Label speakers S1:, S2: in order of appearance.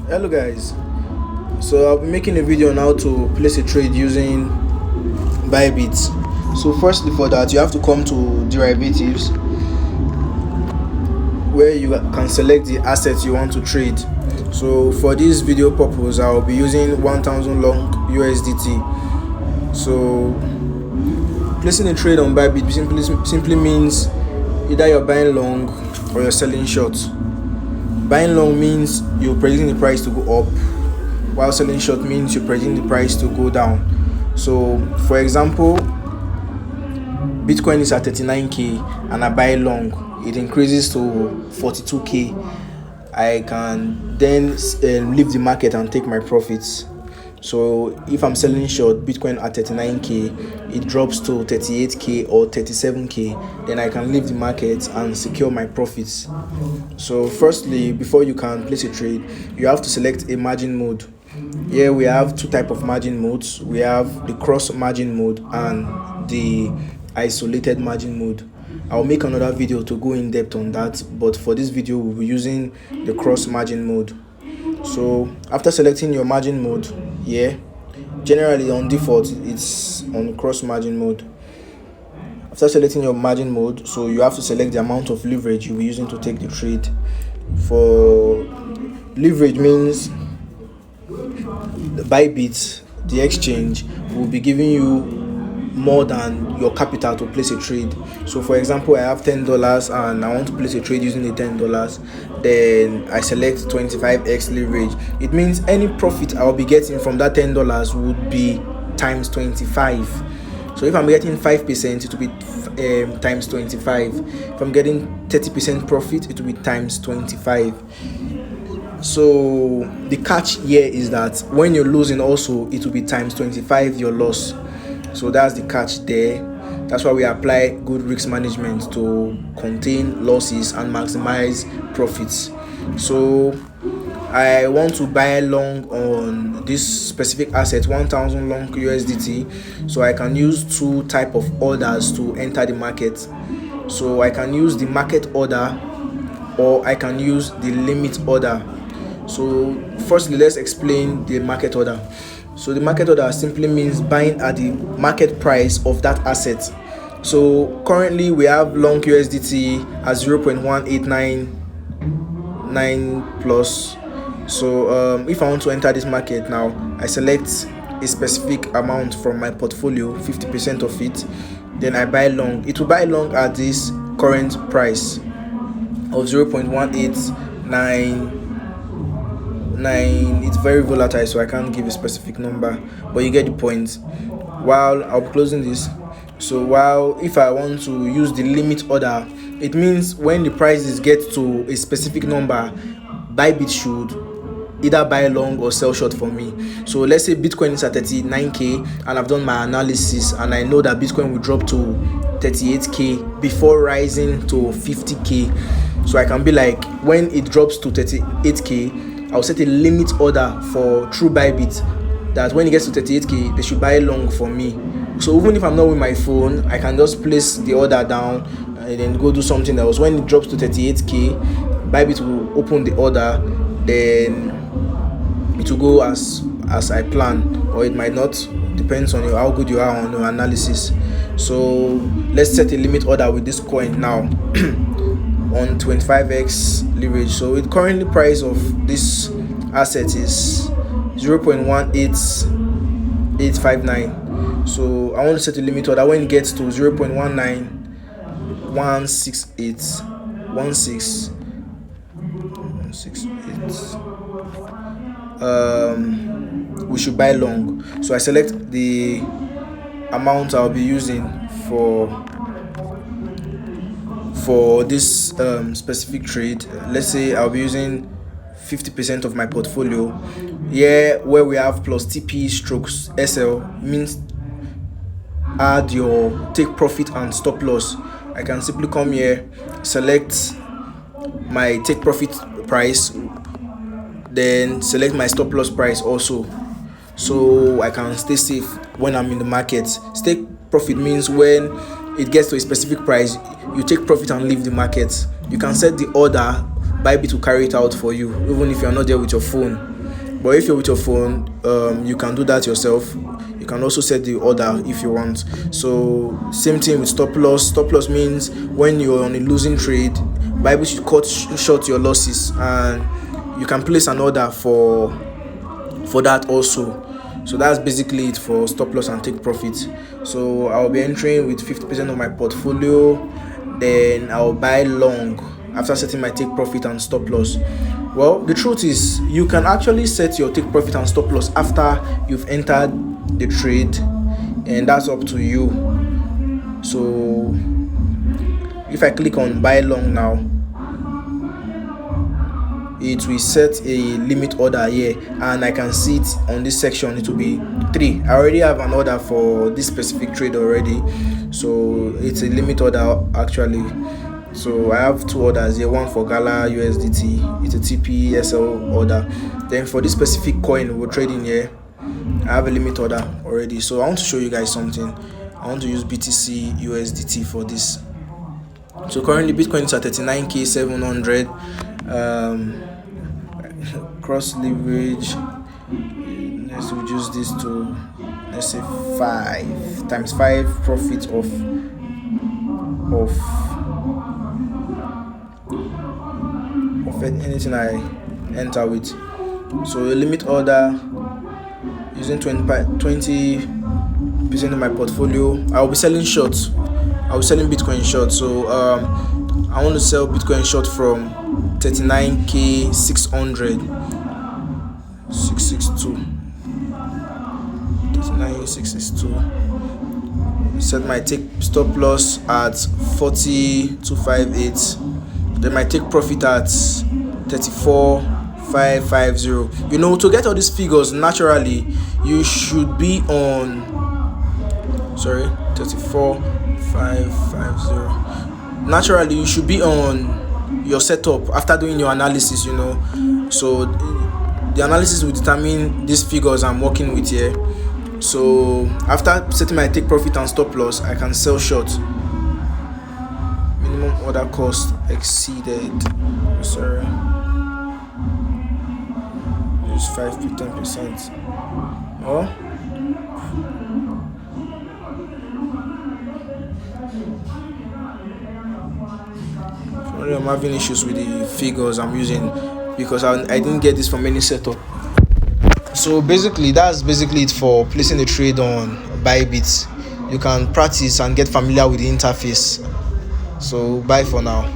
S1: Hello guys, so I'll be making a video on how to place a trade using Bybit. So firstly, for that you have to come to derivatives, where you can select the assets you want to trade. So for this video purpose I'll be using 1000 long USDT. So placing a trade on Bybit simply means either you're buying long or you're selling short. Buying long means you're predicting the price to go up, while selling short means you're predicting the price to go down. So for example, Bitcoin is at 39k and I buy long, it increases to 42k. I can then leave the market and take my profits. So if I'm selling short Bitcoin at 39k, it drops to 38k or 37k, then I can leave the market and secure my profits. So firstly, before you can place a trade, you have to select a margin mode. Here we have two types of margin modes. We have the cross margin mode and the isolated margin mode. I'll make another video to go in depth on that, but for this video we'll be using the cross margin mode. So after selecting your margin mode, generally on default it's on cross margin mode. After selecting your margin mode, so you have to select the amount of leverage you'll be using to take the trade. For leverage means Bybit, the exchange, will be giving you more than your capital to place a trade. So for example, I have $10 and I want to place a trade using the $10, then I select 25x leverage. It means any profit I'll be getting from that $10 would be times 25. So if I'm getting 5%, it will be times 25. If I'm getting 30% profit, it will be times 25. So the catch here is that when you're losing also, it will be times 25 your loss. So that's the catch there. That's why we apply good risk management to contain losses and maximize profits. So I want to buy long on this specific asset, 1000 long USDT. So I can use two type of orders to enter the market. So I can use the market order or I can use the limit order. So firstly, let's explain the market order. So the market order simply means buying at the market price of that asset. So currently we have long USDT at 0.1899 plus. So if I want to enter this market now, I select a specific amount from my portfolio, 50% of it, then I buy long. It will buy long at this current price of 0.1899. It's very volatile, so I can't give a specific number, but you get the point. While I'll be closing this, so while if I want to use the limit order, it means when the prices get to a specific number, Bybit should either buy long or sell short for me. So let's say Bitcoin is at 39k and I've done my analysis and I know that Bitcoin will drop to 38k before rising to 50k. So I can be like, when it drops to 38k, I'll set a limit order for True Bybit that when it gets to 38k, they should buy long for me. So even if I'm not with my phone, I can just place the order down and then go do something else. When it drops to 38k, Bybit will open the order, then it will go as I plan, or it might not. Depends on how good you are on your analysis. So let's set a limit order with this coin now. On 25x leverage. So the currently price of this asset is 0.18859. So I want to set a limit order when it gets to 0.19168, we should buy long. So I select the amount I'll be using for this specific trade. Let's say I'll be using 50% of my portfolio. Here where we have plus TP strokes SL means add your take profit and stop loss. I can simply come here, select my take profit price, then select my stop loss price also, so I can stay safe when I'm in the market. Take profit means when it gets to a specific price, you take profit and leave the market. You can set the order, Bybit will carry it out for you, even if you're not there with your phone. But if you're with your phone, you can do that yourself. You can also set the order if you want. So same thing with stop loss. Stop loss means when you're on a losing trade, Bybit should cut short your losses, and you can place an order for that also. So that's basically it for stop loss and take profit. So I'll be entering with 50% of my portfolio, then I'll buy long after setting my take profit and stop loss. Well, the truth is you can actually set your take profit and stop loss after you've entered the trade, and that's up to you. So if I click on buy long now, it will set a limit order here, and I can see it on this section. It will be 3. I already have an order for this specific trade already, so it's a limit order actually. So I have 2 orders here, one for Gala USDT, it's a TPSL order. Then for this specific coin we're trading here, I have a limit order already. So I want to show you guys something. I want to use BTC USDT for this. So currently Bitcoin is at 39,700. Cross leverage, let's reduce this to, let's say 5 times 5 profit of anything I enter with. So a limit order using 20% of my portfolio. I'll be selling short. I'll be selling Bitcoin short. So I want to sell Bitcoin short from 39,600, 662, 39,662. Set my take stop loss at 40,258. Then my take profit at 34,550. You know, to get all these figures naturally, you should be on 34,550. Naturally, you should be on your setup after doing your analysis, you know. So the analysis will determine these figures I'm working with here. So after setting my take profit and stop loss, I can sell short. Minimum order cost exceeded. Sorry, use 5 to 10%. Oh, I'm having issues with the figures I'm using because I didn't get this from any setup. So basically, that's basically it for placing a trade on Bybit. You can practice and get familiar with the interface. So bye for now.